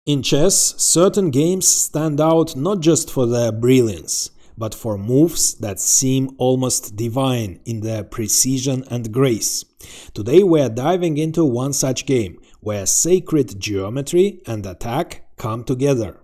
In chess, certain games stand out not just for their brilliance, but for moves that seem almost divine in their precision and grace. Today we are diving into one such game, where sacred geometry and attack come together.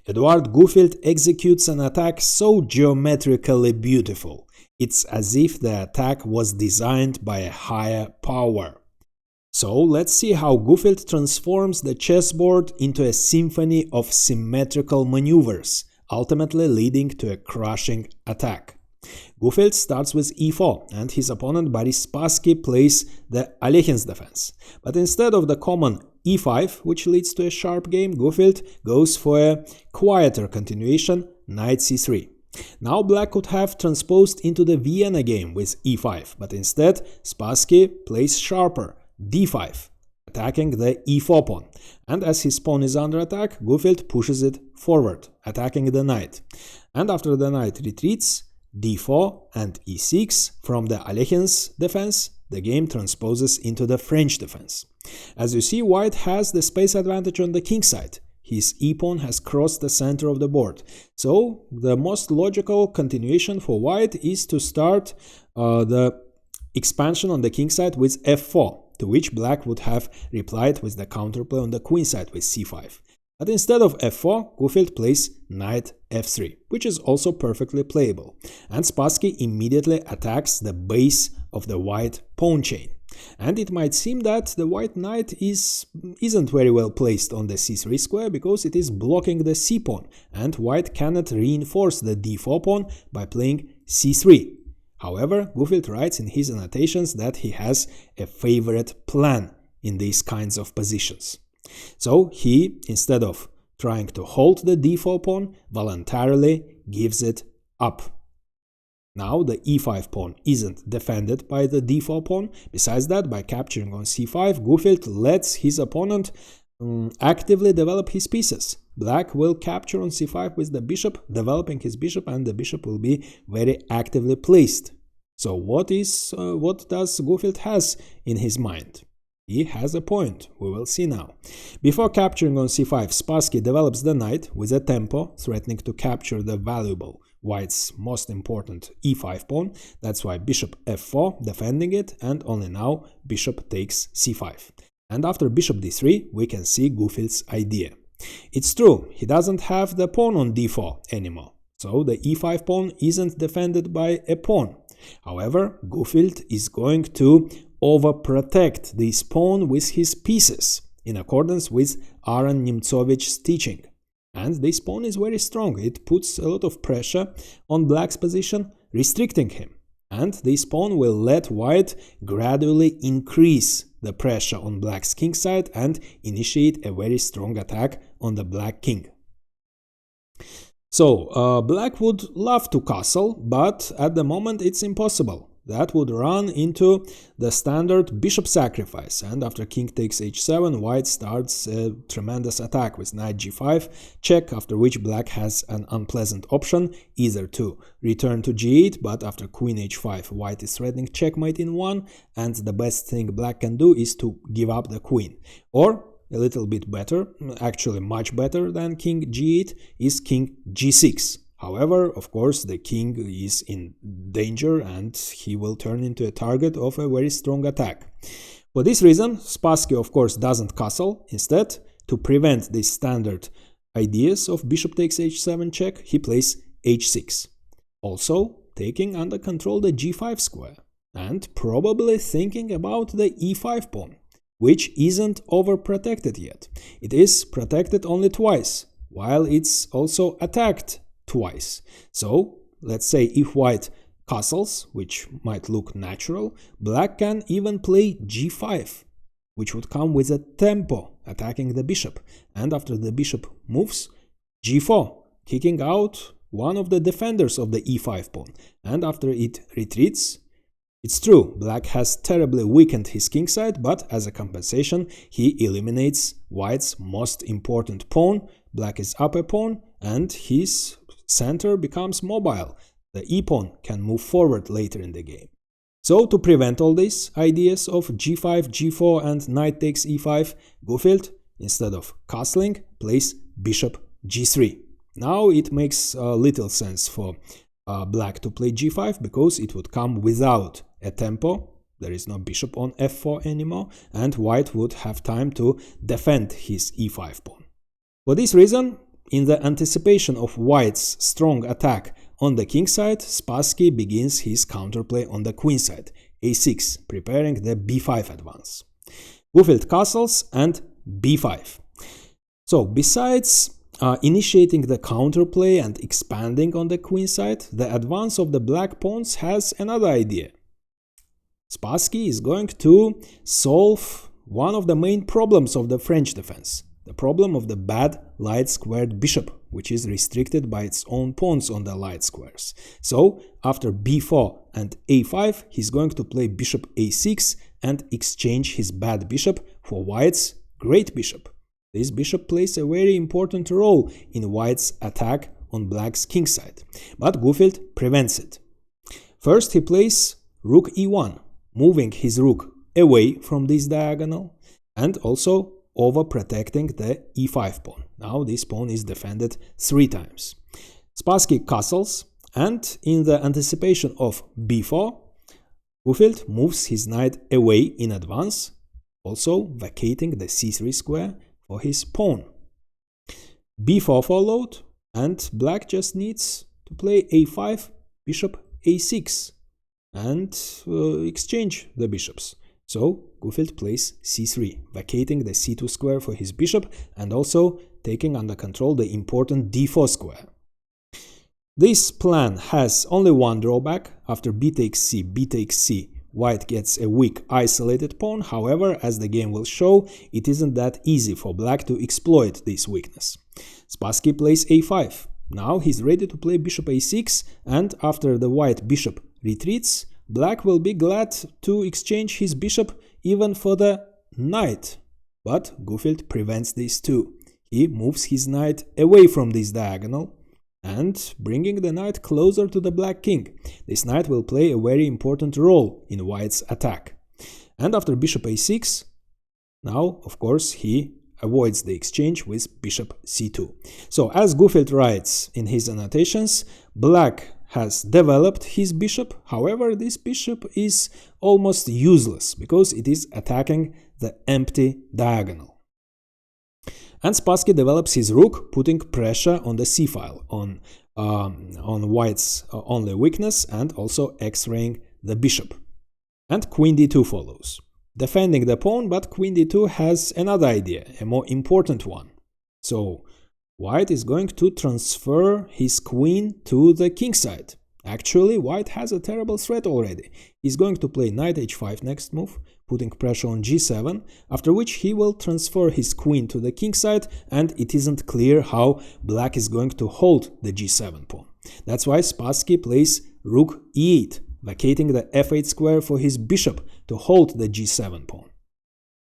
Eduard Gufeld executes an attack so geometrically beautiful, it's as if the attack was designed by a higher power. So let's see how Gufeld transforms the chessboard into a symphony of symmetrical maneuvers, ultimately leading to a crushing attack. Gufeld starts with e4, and his opponent Boris Spassky plays the Alekhin's defense. But instead of the common e5, which leads to a sharp game, Gufeld goes for a quieter continuation, knight c3. Now black could have transposed into the Vienna game with e5, but instead Spassky plays sharper, d5, attacking the e4 pawn, and as his pawn is under attack, Gufeld pushes it forward, attacking the knight. And after the knight retreats, d4 and e6 from the Alekhin's defense, the game transposes into the French defense. As you see, white has the space advantage on the king side. His e-pawn has crossed the center of the board. So the most logical continuation for white is to start the expansion on the king side with f4, to which black would have replied with the counterplay on the queen side with c5. But instead of f4, Gufeld plays knight f3, which is also perfectly playable, and Spassky immediately attacks the base of the white pawn chain. And it might seem that the white knight isn't very well placed on the c3 square because it is blocking the c-pawn, and white cannot reinforce the d4 pawn by playing c3. However, Gufeld writes in his annotations that he has a favorite plan in these kinds of positions. So he, instead of trying to hold the d4 pawn, voluntarily gives it up. Now the e5 pawn isn't defended by the d4 pawn. Besides that, by capturing on c5, Gufeld lets his opponent actively develop his pieces. Black will capture on c5 with the bishop, developing his bishop, and the bishop will be very actively placed. So what does Gufeld has in his mind? He has a point, we will see now. Before capturing on c5, Spassky develops the knight with a tempo, threatening to capture the valuable white's most important e5 pawn. That's why bishop f4, defending it, and only now bishop takes c5. And after bishop d3, we can see Gufeld's idea. It's true, he doesn't have the pawn on d4 anymore, so the e5 pawn isn't defended by a pawn. However, Gufeld is going to overprotect this pawn with his pieces, in accordance with Aaron Nemcovich's teaching. And this pawn is very strong, it puts a lot of pressure on black's position, restricting him. And this pawn will let white gradually increase the pressure on black's king side and initiate a very strong attack on the black king. So, black would love to castle, but at the moment it's impossible. That would run into the standard bishop sacrifice, and after king takes h7, white starts a tremendous attack with knight g5 check, after which black has an unpleasant option, either to return to g8, but after queen h5 white is threatening checkmate in 1, and the best thing black can do is to give up the queen. Or a little bit better, actually much better than king g8, is king g6. However, of course, the king is in danger and he will turn into a target of a very strong attack. For this reason, Spassky, of course, doesn't castle. Instead, to prevent these standard ideas of bishop takes h7 check, he plays h6. Also, taking under control the g5 square, and probably thinking about the e5 pawn, which isn't overprotected yet. It is protected only twice, while it's also attacked twice. So, let's say if white castles, which might look natural, black can even play g5, which would come with a tempo, attacking the bishop, and after the bishop moves, g4, kicking out one of the defenders of the e5 pawn, and after it retreats, it's true, black has terribly weakened his king side, but as a compensation, he eliminates white's most important pawn. Black is up a pawn, and his center becomes mobile. The e-pawn can move forward later in the game. So, to prevent all these ideas of g5, g4 and knight takes e5, Gufeld instead of castling, plays bishop g3. Now it makes little sense for black to play g5 because it would come without a tempo. There is no bishop on f4 anymore, and white would have time to defend his e5 pawn. For this reason, in the anticipation of white's strong attack on the king side, Spassky begins his counterplay on the queen side, a6, preparing the b5 advance. Gufeld castles and b5. So, besides initiating the counterplay and expanding on the queen side, the advance of the black pawns has another idea. Spassky is going to solve one of the main problems of the French defense, the problem of the bad light-squared bishop, which is restricted by its own pawns on the light squares. So, after b4 and a5, he's going to play bishop a6 and exchange his bad bishop for white's great bishop. This bishop plays a very important role in white's attack on black's king side, but Gufeld prevents it. First, he plays rook e1, moving his rook away from this diagonal and also overprotecting the e5 pawn. Now this pawn is defended 3 times. Spassky castles, and in the anticipation of b4, Gufeld moves his knight away in advance, also vacating the c3 square for his pawn. b4 followed, and black just needs to play a5, bishop a6, and exchange the bishops. So Gufeld plays c3, vacating the c2 square for his bishop and also taking under control the important d4 square. This plan has only one drawback. After b takes c, white gets a weak isolated pawn. However, as the game will show, it isn't that easy for black to exploit this weakness. Spassky plays a5. Now he's ready to play bishop a6, and after the white bishop retreats, black will be glad to exchange his bishop even for the knight. But Gufeld prevents this too. He moves his knight away from this diagonal and bringing the knight closer to the black king. This knight will play a very important role in white's attack. And after bishop a6, now of course he avoids the exchange with bishop c2. So as Gufeld writes in his annotations, black has developed his bishop. However, this bishop is almost useless because it is attacking the empty diagonal. And Spassky develops his rook, putting pressure on the c-file, on white's only weakness, and also x-raying the bishop. And queen d2 follows, defending the pawn, but queen d2 has another idea, a more important one. So white is going to transfer his queen to the king side. Actually, white has a terrible threat already. He's going to play knight h5 next move, putting pressure on g7, after which he will transfer his queen to the king side, and it isn't clear how black is going to hold the g7 pawn. That's why Spassky plays rook e8, vacating the f8 square for his bishop to hold the g7 pawn.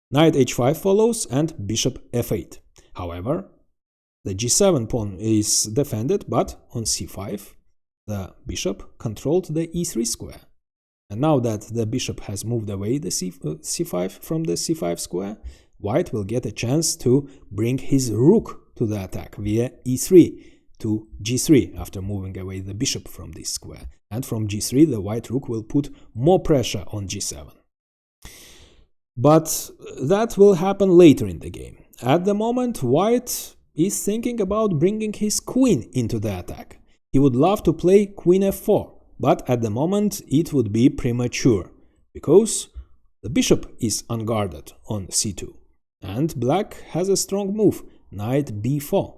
Knight h5 follows and bishop f8. However, the g7 pawn is defended, but on c5, the bishop controlled the e3 square. And now that the bishop has moved away the c5 from the c5 square, white will get a chance to bring his rook to the attack via e3 to g3 after moving away the bishop from this square. And from g3, the white rook will put more pressure on g7. But that will happen later in the game. At the moment, white is thinking about bringing his queen into the attack. He would love to play queen f4, but at the moment it would be premature, because the bishop is unguarded on c2, and black has a strong move, knight b4.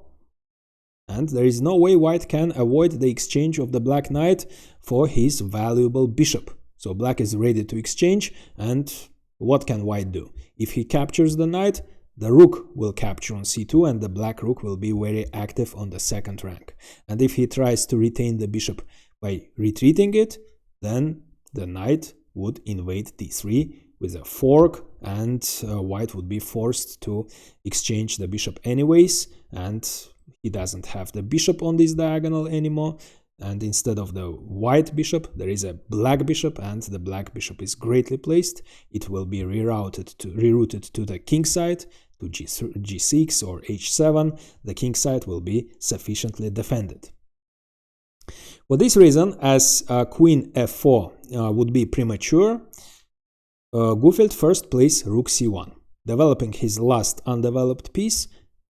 And there is no way white can avoid the exchange of the black knight for his valuable bishop. So black is ready to exchange, and what can white do? If he captures the knight, the rook will capture on c2 and the black rook will be very active on the second rank. And if he tries to retain the bishop by retreating it, then the knight would invade d3 with a fork, and white would be forced to exchange the bishop anyways, and he doesn't have the bishop on this diagonal anymore. And instead of the white bishop, there is a black bishop, and the black bishop is greatly placed. It will be rerouted to the king side, to g6 or h7, the king side will be sufficiently defended. For this reason, as queen f4 would be premature, Gufeld first plays rook c1, developing his last undeveloped piece,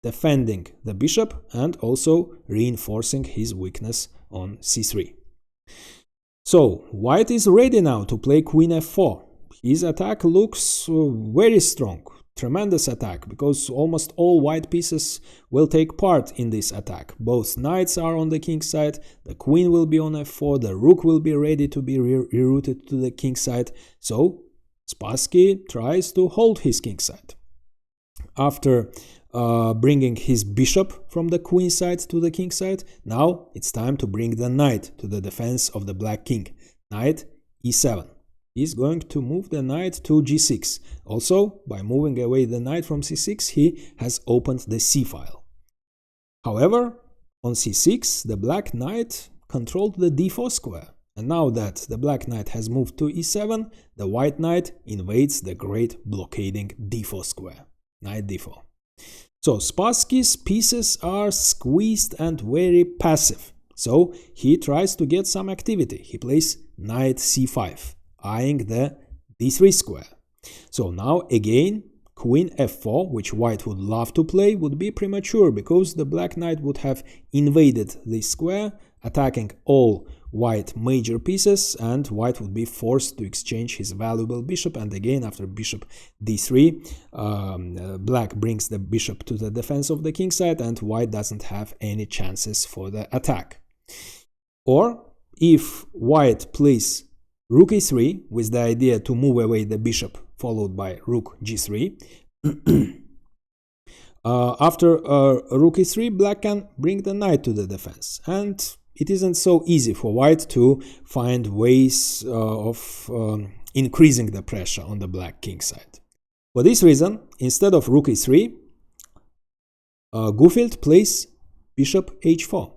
defending the bishop and also reinforcing his weakness on c3. So, white is ready now to play queen f4. His attack looks very strong, tremendous attack, because almost all white pieces will take part in this attack. Both knights are on the king side, the queen will be on f4, the rook will be ready to be rerouted to the king side. So, Spassky tries to hold his king side. After bringing his bishop from the queen side to the king side, now it's time to bring the knight to the defense of the black king. Knight e7. He's going to move the knight to g6. Also, by moving away the knight from c6, he has opened the c file. However, on c6, the black knight controlled the d4 square. And now that the black knight has moved to e7, the white knight invades the great blockading d4 square. Knight d4. So Spassky's pieces are squeezed and very passive. So he tries to get some activity. He plays knight c5, eyeing the d3 square. So now again, queen f4, which white would love to play, would be premature because the black knight would have invaded this square, attacking all white major pieces, and white would be forced to exchange his valuable bishop. And again, after bishop d3, black brings the bishop to the defense of the king side, and white doesn't have any chances for the attack. Or if white plays rook e3 with the idea to move away the bishop, followed by rook g3, after rook e3, black can bring the knight to the defense, and it isn't so easy for white to find ways of increasing the pressure on the black king side. For this reason, instead of rook e3, Gufeld plays bishop h4,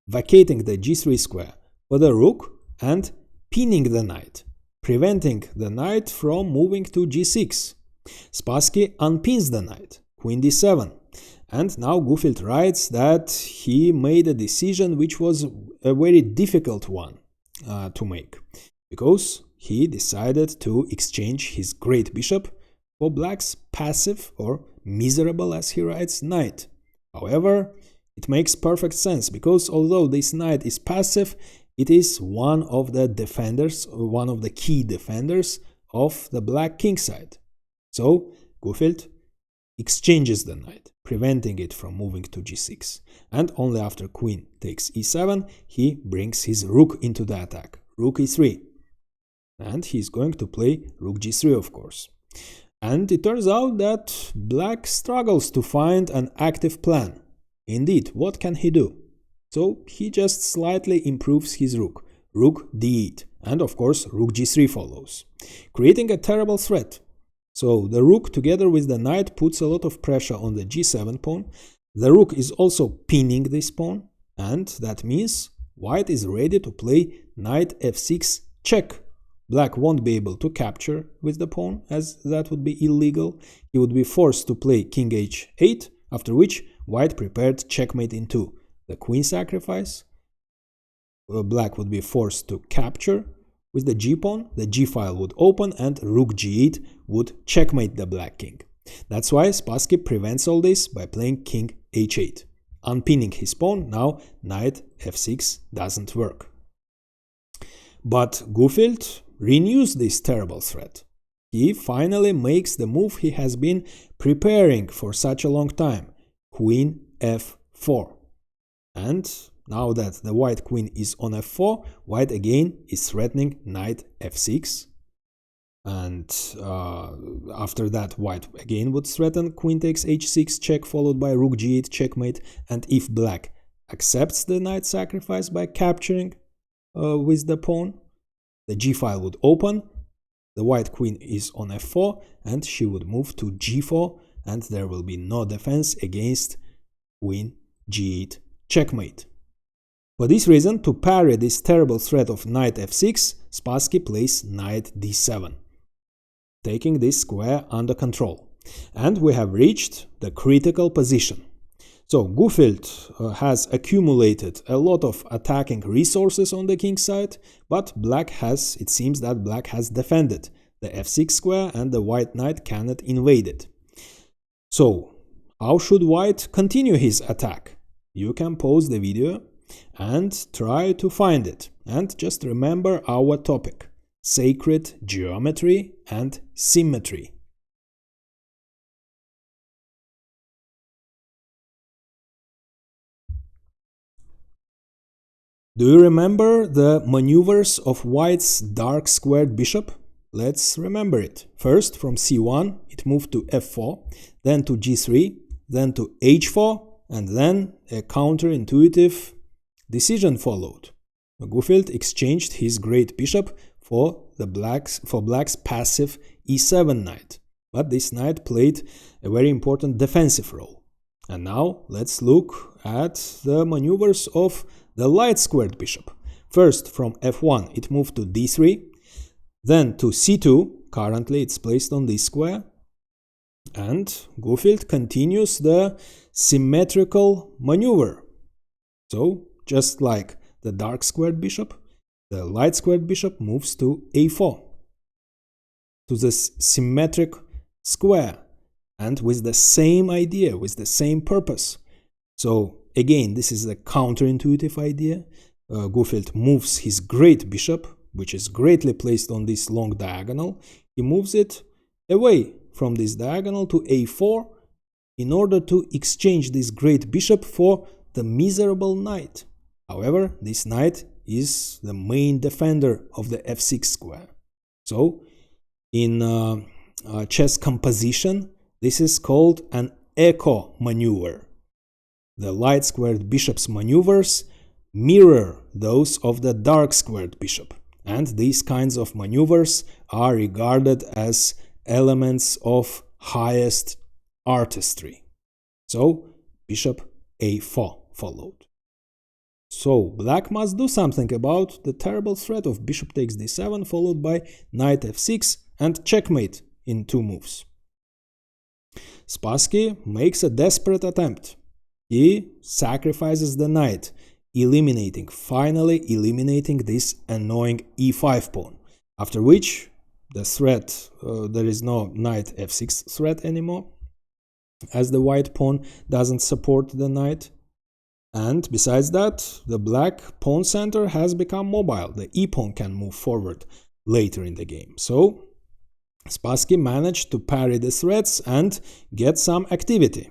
vacating the g3 square for the rook and pinning the knight, preventing the knight from moving to g6. Spassky unpins the knight, queen d7. And now Gufeld writes that he made a decision which was a very difficult one to make, because he decided to exchange his great bishop for black's passive or miserable, as he writes, knight. However, it makes perfect sense, because although this knight is passive, it is one of the defenders, one of the key defenders of the black king side. So Gufeld exchanges the knight, preventing it from moving to g6. And only after queen takes e7, he brings his rook into the attack, rook e3. And he's going to play rook g3, of course. And it turns out that black struggles to find an active plan. Indeed, what can he do? So he just slightly improves his rook, rook d8, and of course rook g3 follows, creating a terrible threat. So the rook together with the knight puts a lot of pressure on the g7 pawn. The rook is also pinning this pawn, and that means white is ready to play knight f6 check. Black won't be able to capture with the pawn, as that would be illegal. He would be forced to play king h8, after which white prepared checkmate in 2. The queen sacrifice. Black would be forced to capture with the g-pawn, the g-file would open, and rook g8 would checkmate the black king. That's why Spassky prevents all this by playing king h8. Unpinning his pawn, now knight f6 doesn't work. But Gufeld renews this terrible threat. He finally makes the move he has been preparing for such a long time, queen f4. And now that the white queen is on f4, white again is threatening knight f6. And after that, white again would threaten queen takes h6 check, followed by rook g8 checkmate. And if black accepts the knight sacrifice by capturing with the pawn, the g-file would open, the white queen is on f4, and she would move to g4, and there will be no defense against queen g8 checkmate. For this reason, to parry this terrible threat of knight f6, Spassky plays knight d7, taking this square under control. and we have reached the critical position. So Gufeld has accumulated a lot of attacking resources on the king side, but it seems that black has defended the f6 square and the white knight cannot invade it. So how should white continue his attack? You can pause the video and try to find it. And just remember our topic: sacred geometry and symmetry. Do you remember the maneuvers of white's dark squared bishop? Let's remember it. First, from c1, it moved to f4, then to g3, then to h4, and then a counterintuitive decision followed. Gufeld exchanged his great bishop for black's passive e7 knight, but this knight played a very important defensive role. And now let's look at the maneuvers of the light squared bishop. First, from f1 it moved to d3, then to c2, currently it's placed on this square, and Gufeld continues the symmetrical maneuver. So, just like the dark squared bishop, the light squared bishop moves to a4, to this symmetric square, and with the same idea, with the same purpose. So again, this is a counterintuitive idea. Gufeld moves his great bishop, which is greatly placed on this long diagonal. He moves it away from this diagonal to a4 in order to exchange this great bishop for the miserable knight. However, this knight is the main defender of the f6 square. So in chess composition, this is called an echo maneuver. The light squared bishop's maneuvers mirror those of the dark squared bishop, and these kinds of maneuvers are regarded as elements of highest artistry. So bishop a4 followed. So black must do something about the terrible threat of bishop takes d7 followed by knight f6 and checkmate in 2 moves. Spassky makes a desperate attempt. He sacrifices the knight, finally eliminating this annoying e5 pawn, after which the threat, there is no knight f6 threat anymore, as the white pawn doesn't support the knight. And besides that, the black pawn center has become mobile. The e-pawn can move forward later in the game. So Spassky managed to parry the threats and get some activity.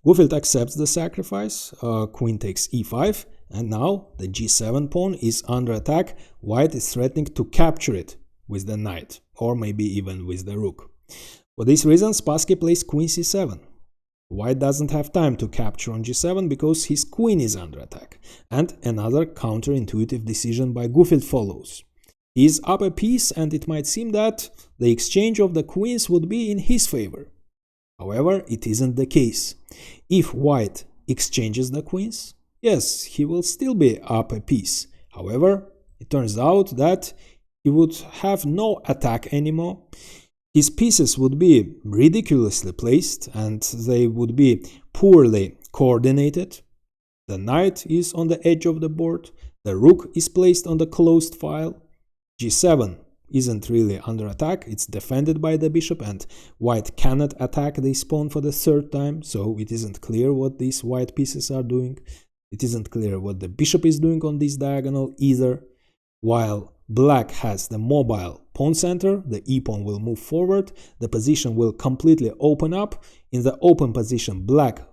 Gufeld accepts the sacrifice, queen takes e5, and now the g7 pawn is under attack. White is threatening to capture it with the knight, or maybe even with the rook. For this reason, Spassky plays queen c7. White doesn't have time to capture on g7 because his queen is under attack, and another counterintuitive decision by Gufeld follows. He is up a piece, and it might seem that the exchange of the queens would be in his favor. However, it isn't the case. If white exchanges the queens, yes, he will still be up a piece. However, it turns out that he would have no attack anymore. His pieces would be ridiculously placed and they would be poorly coordinated. The knight is on the edge of the board, the rook is placed on the closed file, g7 isn't really under attack, it's defended by the bishop, and white cannot attack this pawn for the 3rd time, so it isn't clear what these white pieces are doing. It isn't clear what the bishop is doing on this diagonal either. While black has the mobile pawn center, the e-pawn will move forward, the position will completely open up. In the open position, black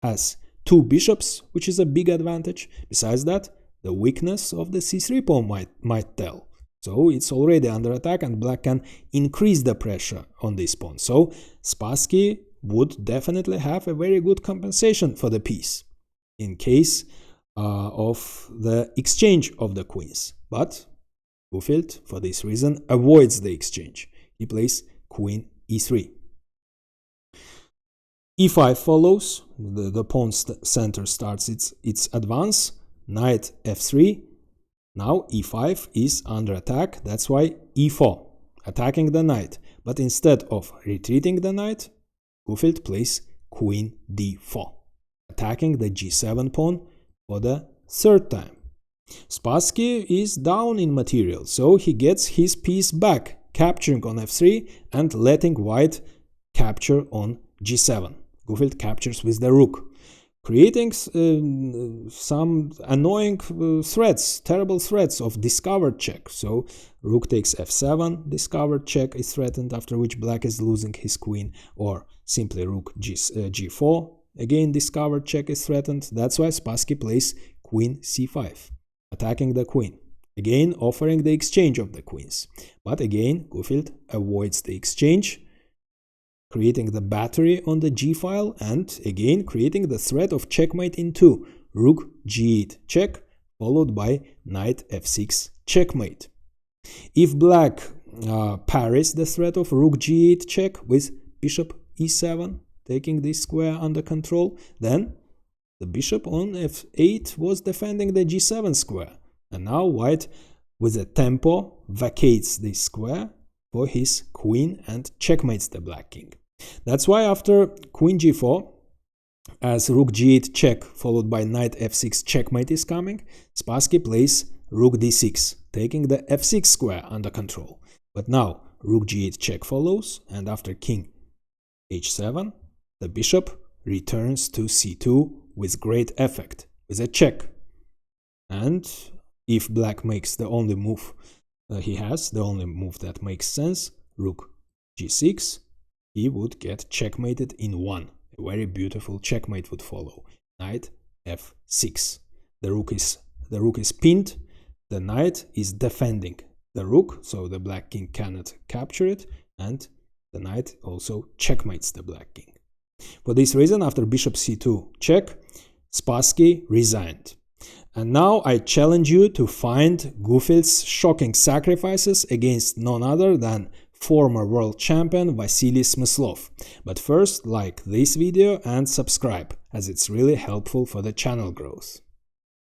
has 2 bishops, which is a big advantage. Besides that, the weakness of the c3 pawn might tell. So it's already under attack and black can increase the pressure on this pawn. So Spassky would definitely have a very good compensation for the piece in case of the exchange of the queens. But Gufeld, for this reason, avoids the exchange. He plays queen e3. e5 follows. The pawn center starts its advance. Knight f3. Now e5 is under attack, that's why e4, attacking the knight. But instead of retreating the knight, Gufeld plays queen d4, attacking the g7 pawn for the third time. Spassky is down in material, so he gets his piece back, capturing on f3 and letting white capture on g7. Gufeld captures with the rook, creating some annoying threats, terrible threats of discovered check. So rook takes f7, discovered check is threatened, after which black is losing his queen, or simply rook g4, again discovered check is threatened. That's why Spassky plays queen c5, attacking the queen, again offering the exchange of the queens. But again, Gufeld avoids the exchange, creating the battery on the g-file, and again creating the threat of checkmate in 2, rook g8 check, followed by knight f6 checkmate. If black parries the threat of rook g8 check with bishop e7, taking this square under control, then the bishop on f8 was defending the g7 square, and now white with a tempo vacates this square for his queen and checkmates the black king. That's why after queen g4, as rook g8 check followed by knight f6 checkmate is coming, Spassky plays rook d6, taking the f6 square under control. But now rook g8 check follows, and after king h7, the bishop returns to c2 with great effect, with a check. And if black makes the only move he has, the only move that makes sense, rook g6, he would get checkmated in 1. A very beautiful checkmate would follow. Knight f6. The rook is pinned. The knight is defending the rook, so the black king cannot capture it, and the knight also checkmates the black king. For this reason, after bishop c2 check, Spassky resigned. And now I challenge you to find Gufeld's shocking sacrifices against none other than former world champion Vasily Smyslov. But first, like this video and subscribe, as it's really helpful for the channel growth.